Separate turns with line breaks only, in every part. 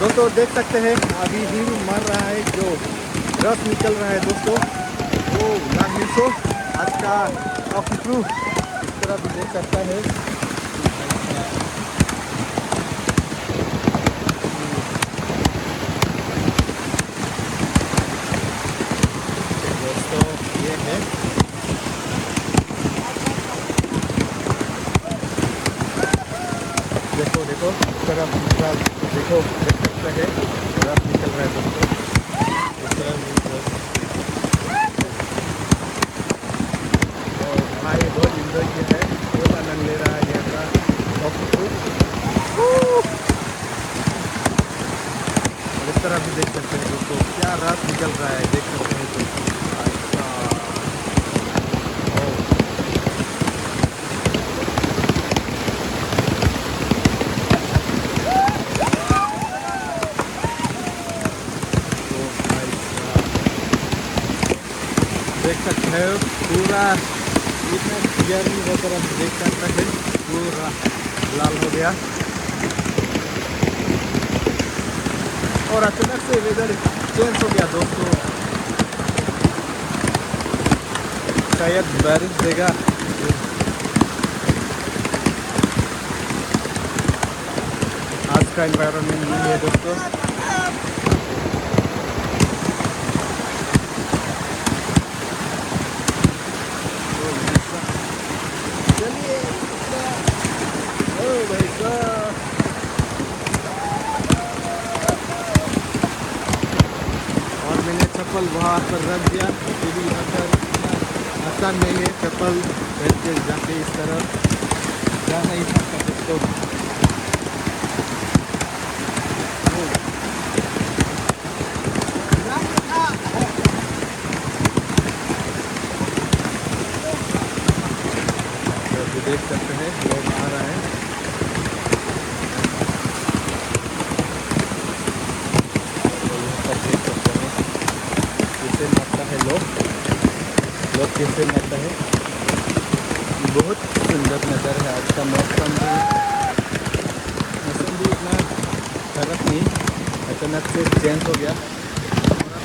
दोस्तों देख सकते हैं अभी भी मर रहा है, जो रस निकल रहा है दोस्तों, वो लाख आज का ऑक्सीजन इस तरह भी देख सकता है। दोस्तों ये है, देखो देखो इस तरह देखो देख सकते हैं रस निकल रहा है दोस्तों, इस तरह और भाई बहुत इंजॉय किया है, बहुत आनंद ले रहा है यहाँ का ऑक्सीजन। इस तरह भी देख सकते हैं दोस्तों, क्या रस निकल रहा है, देख सकते हैं दोस्तों। देख सकते हैं पूरा इतना क्लियरली वगैरह देख सकते हैं, पूरा लाल हो गया और अचानक से वेदर चेंज हो गया दोस्तों, शायद बारिश देगा। आज का एनवायरनमेंट नहीं है दोस्तों। और मैंने चप्पल वहाँ पर रख दिया, क्योंकि यहाँ पर आसान नहीं है चप्पल पहन के जाके इस तरह जा नहीं सकता दोस्तों। तो देख सकते हैं लोग आ रहे हैं, कैसे मरता है लोग कैसे मरता है। बहुत सुंदर नज़र है, आज का मौसम भी इतना खराब नहीं, अचानक से चेंज हो गया,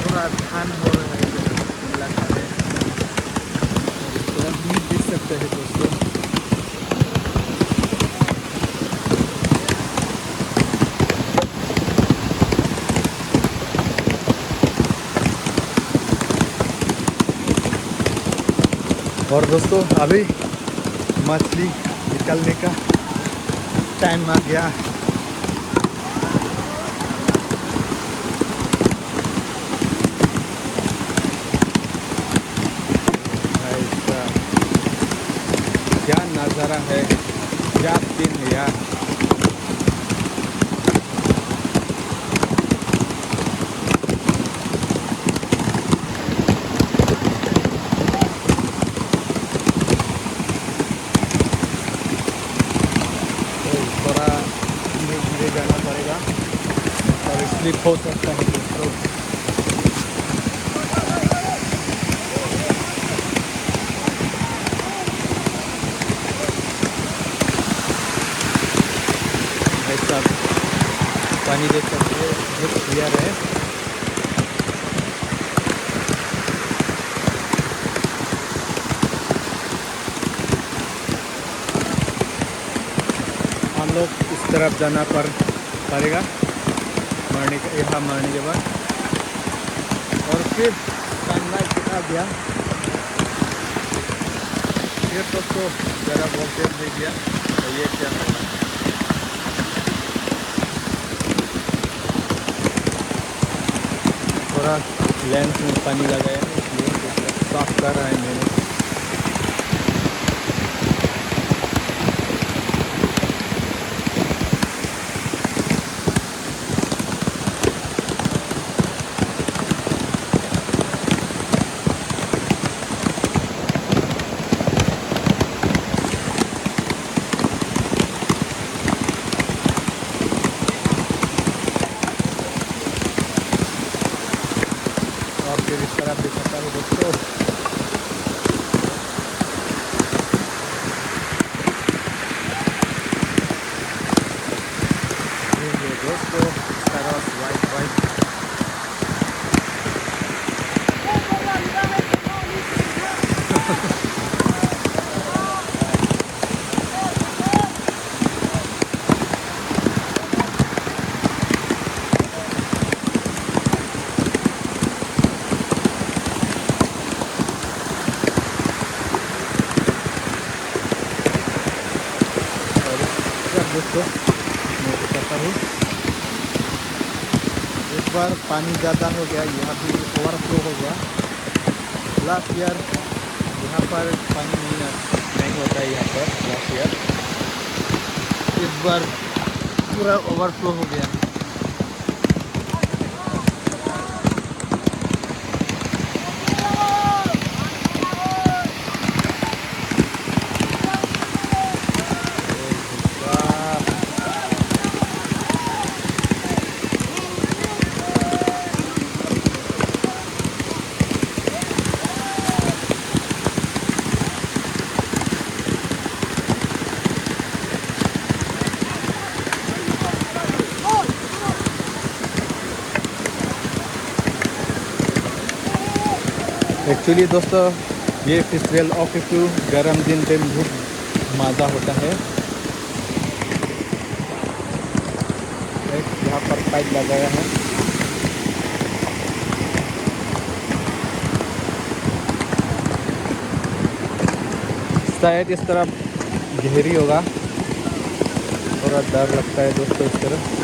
थोड़ा ठंड हो रहा है लगता है। इस तरह भी देख सकते हैं दोस्तों, और दोस्तों अभी मछली निकलने का टाइम आ गया। ऐसा क्या नज़ारा है, क्या दिन है यार। धीरे जाना पड़ेगा और स्लिप हो सकता है दोस्तों। ऐसा पानी देख सकते हैं, बहुत क्लियर है। हम लोग इस तरफ जाना पड़ेगा यहाँ मरने के बाद, और फिर सनलाइट दिखा दिया, फिर तो ज़रा वोल्टेज दे दिया, तो ये क्या है, थोड़ा लेंस में पानी लगाया है इसलिए साफ कर रहा है मैंने। और फिर इस तरह देख सकता है दोस्तों, ये दोस्तों इस तरह बार पानी ज़्यादा हो गया, यहाँ भी ओवरफ्लो हो गया। लास्ट ईयर यहाँ पर पानी नहीं होता है यहाँ पर लास्ट ईयर। इस बार पूरा ओवरफ्लो हो गया। एक्चुअली दोस्तों ये फेस्टिवल ऑफ इफ्यू गर्म दिन पे बहुत मज़ा होता है। एक यहाँ पर पाइप लगाया है। शायद इस तरफ गहरी होगा, थोड़ा डर लगता है दोस्तों इस तरफ।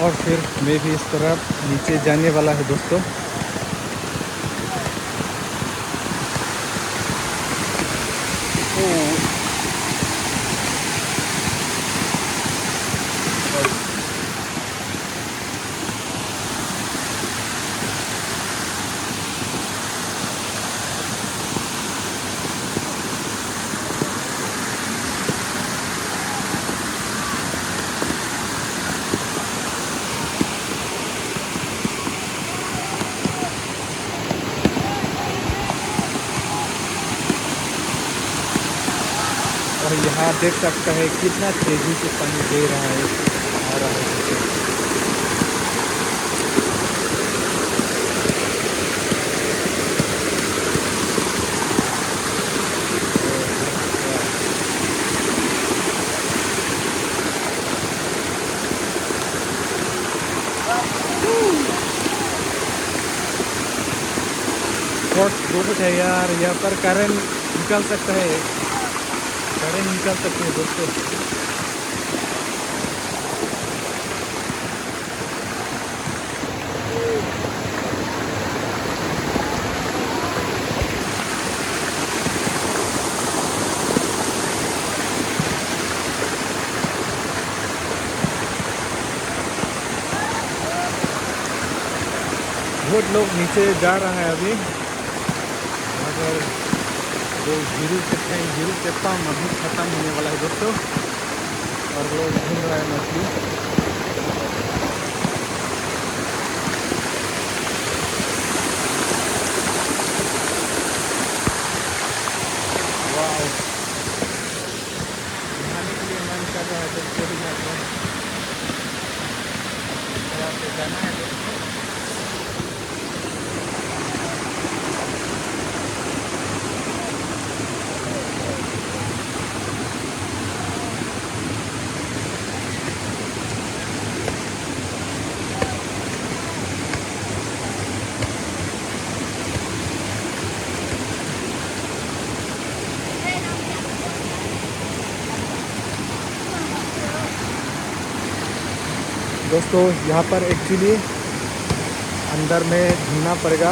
और फिर मैं भी इस तरफ नीचे जाने वाला है दोस्तों। और यहाँ देख सकता है कितना तेजी से पानी दे रहा है, आ रहा है। बहुत है यार, यहाँ पर करंट निकल सकता है, करंट निकल सकते हैं दोस्तों। बहुत लोग नीचे जा रहा है अभी, अगर जो जीरो चप्पा अभी ख़त्म होने वाला है दोस्तों, और लोग घूम रहा है मछली। वाह, नहाने के लिए मन कर रहा है दोस्तों, जाना है दोस्तों। दोस्तों यहाँ पर एक्चुअली अंदर में ढूंढना पड़ेगा।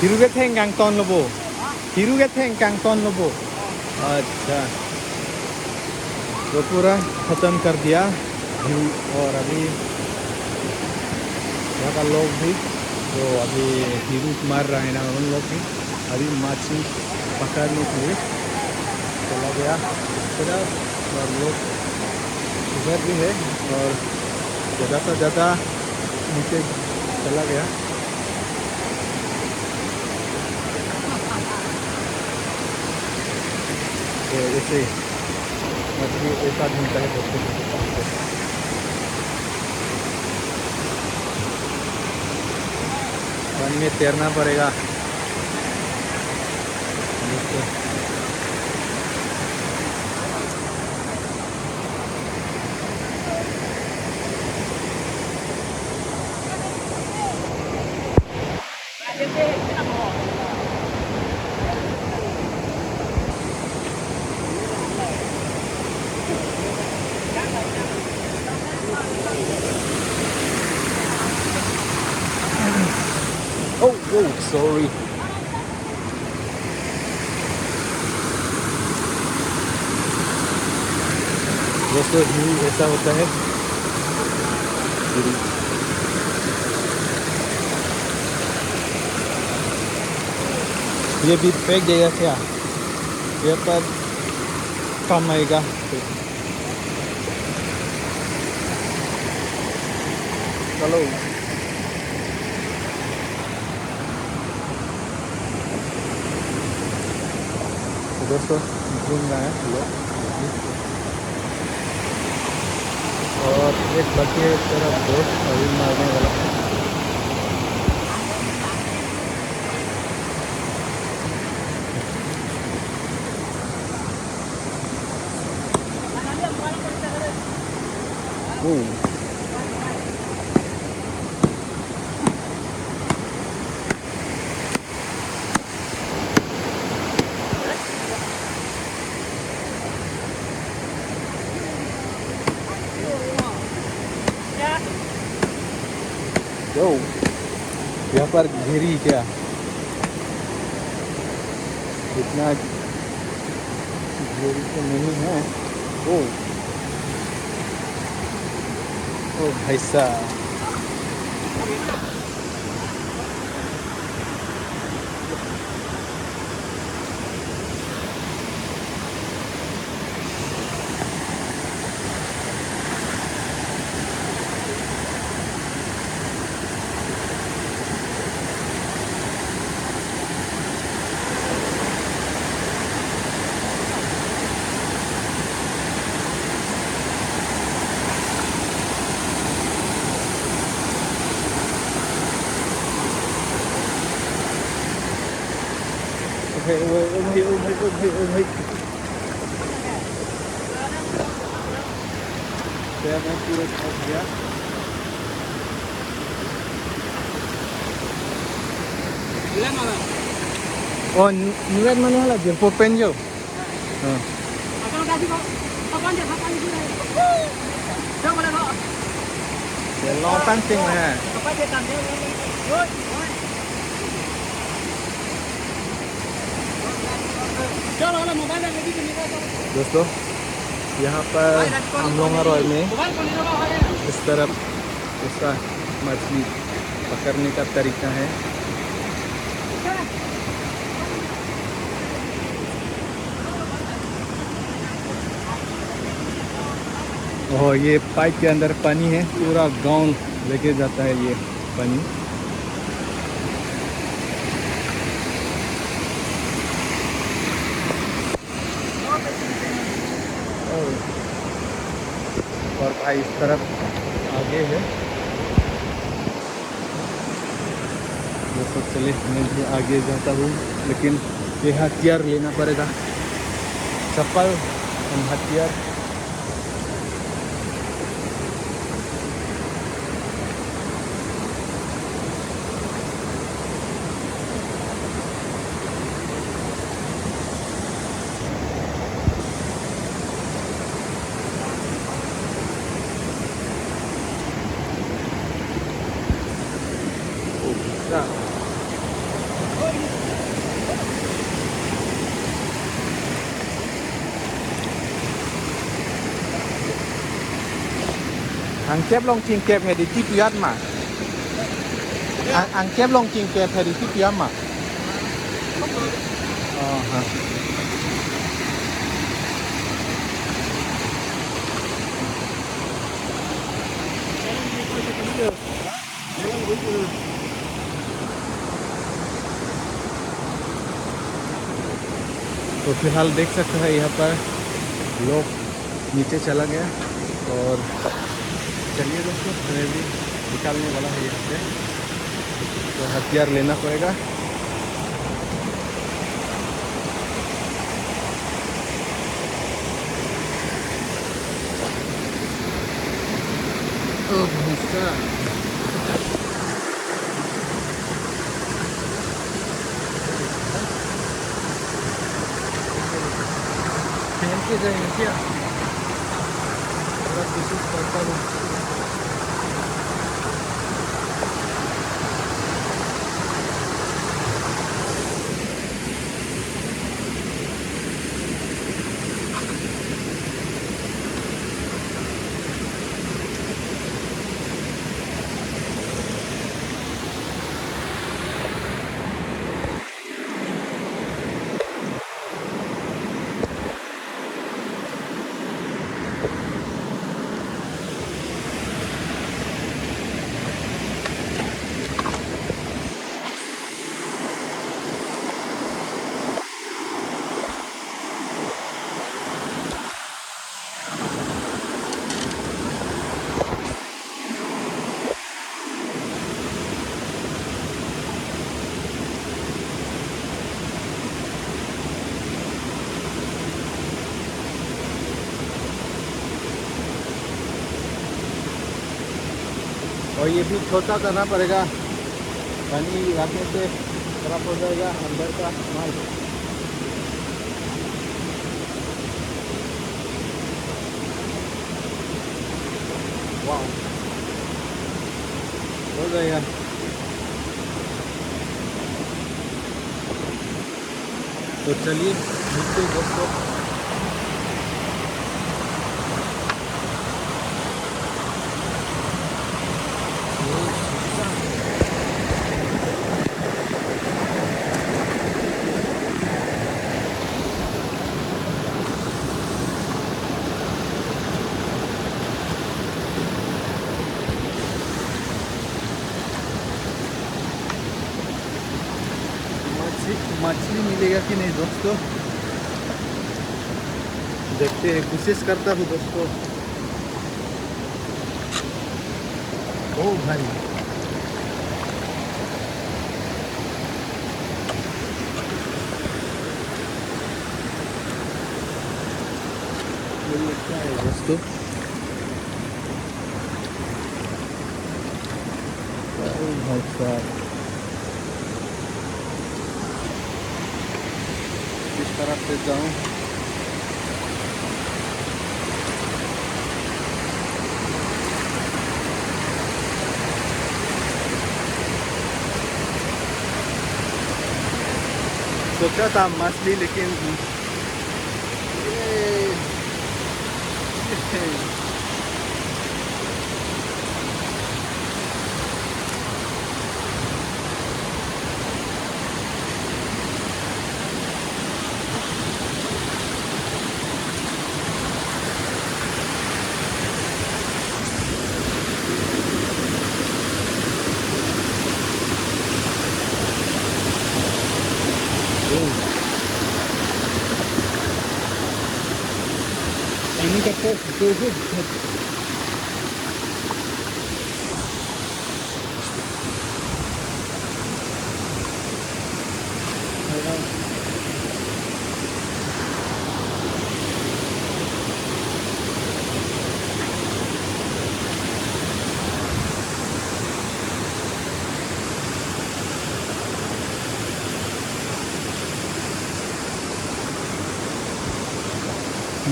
हिरुगे थे गांगटन लोबो, हिरुगे थे गांगटन लोबो। अच्छा, तो पूरा खत्म कर दिया हिरू। और अभी यहाँ का लोग भी जो अभी हिरू मार रहे हैं ना, उन लोग भी अभी मछली पकड़ने के लिए चला गया तरफ। और लोग इधर भी है और ज़्यादा से ज़्यादा नीचे चला गया। तो ऐसे मछली ऐसा ढूंढता है दोस्तों। पानी में तैरना पड़ेगा दोस्तों। Oh, sorry. दोस्तों हिरू ऐसा होता है। ये भी फेंक देगा क्या? ये पर कम आएगा तो चलो। तो दोस्तों घूम रहे हैं लोग और एक बच्चे तरफ दोस्त अभी मारने वाला है। ओ यहाँ पर घेरी क्या इतना घेरी तो नहीं है। ओ भाई साहब, ओ भाई मैं पूरा फंस गया। Oh, nilat mana lah biar pulpen jo. Ya lontan sing lah. दोस्तों यहाँ पर अमलोंगरोय में इस तरफ उसका मछली पकड़ने का तरीका है। और ये पाइप के अंदर पानी है, पूरा गांव लेके जाता है ये पानी। और भाई इस तरफ आगे है वो सब चले, मैं भी आगे जाता हूँ, लेकिन ये हथियार लेना पड़ेगा, चप्पल और हथियार। Ang kép long chinh kẹp hay đi tiếp yết mà. Ang kép long chinh kẹp hay đi tiếp yết mà. Hả. तो फिलहाल देख सकते हैं यहाँ पर लोग नीचे चला गया, और चलिए दोस्तों मैं भी निकालने वाला है यहाँ से, तो हथियार लेना पड़ेगा। पहन के जाएंगे क्या? थोड़ा कोशिश करता हूँ। और ये भी छोटा करना पड़ेगा, पानी रखने से खराब हो जाएगा अंदर का माल। वाह, हो जाएगा। तो चलिए मिलते हैं दोस्तों। मछली मिलेगा कि नहीं दोस्तों, देखते हैं, कोशिश करता हूँ दोस्तों। ओ भाई, ये क्या है दोस्तों? ओ भाई साहब, किस तरफ से जाऊं? सोचा था मछली, लेकिन ini kata itu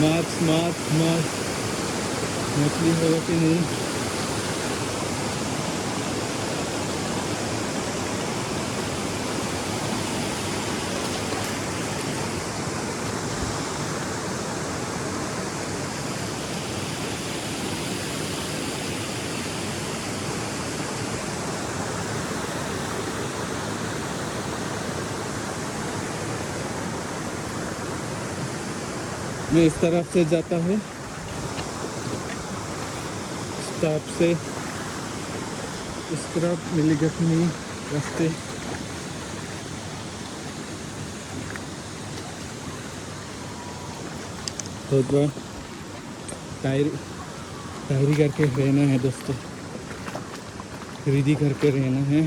माछ मछली होगा कि नहीं। मैं इस तरफ से जाता हूँ, इस तरफ से, इस तरफ मिलेगा कि नहीं रास्ते। तो टायरी करके रहना है दोस्तों, रेडी करके रहना है।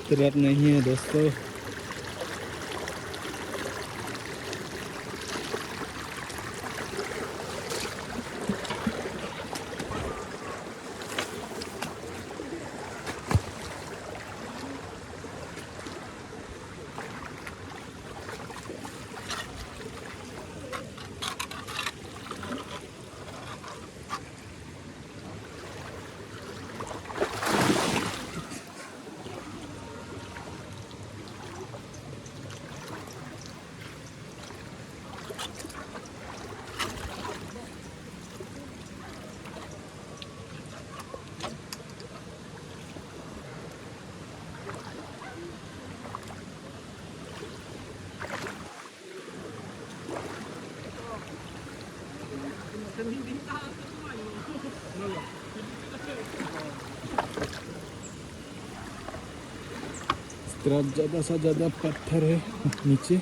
तरफ नहीं है दोस्तों। इस तरफ ज़्यादा से ज़्यादा पत्थर है नीचे।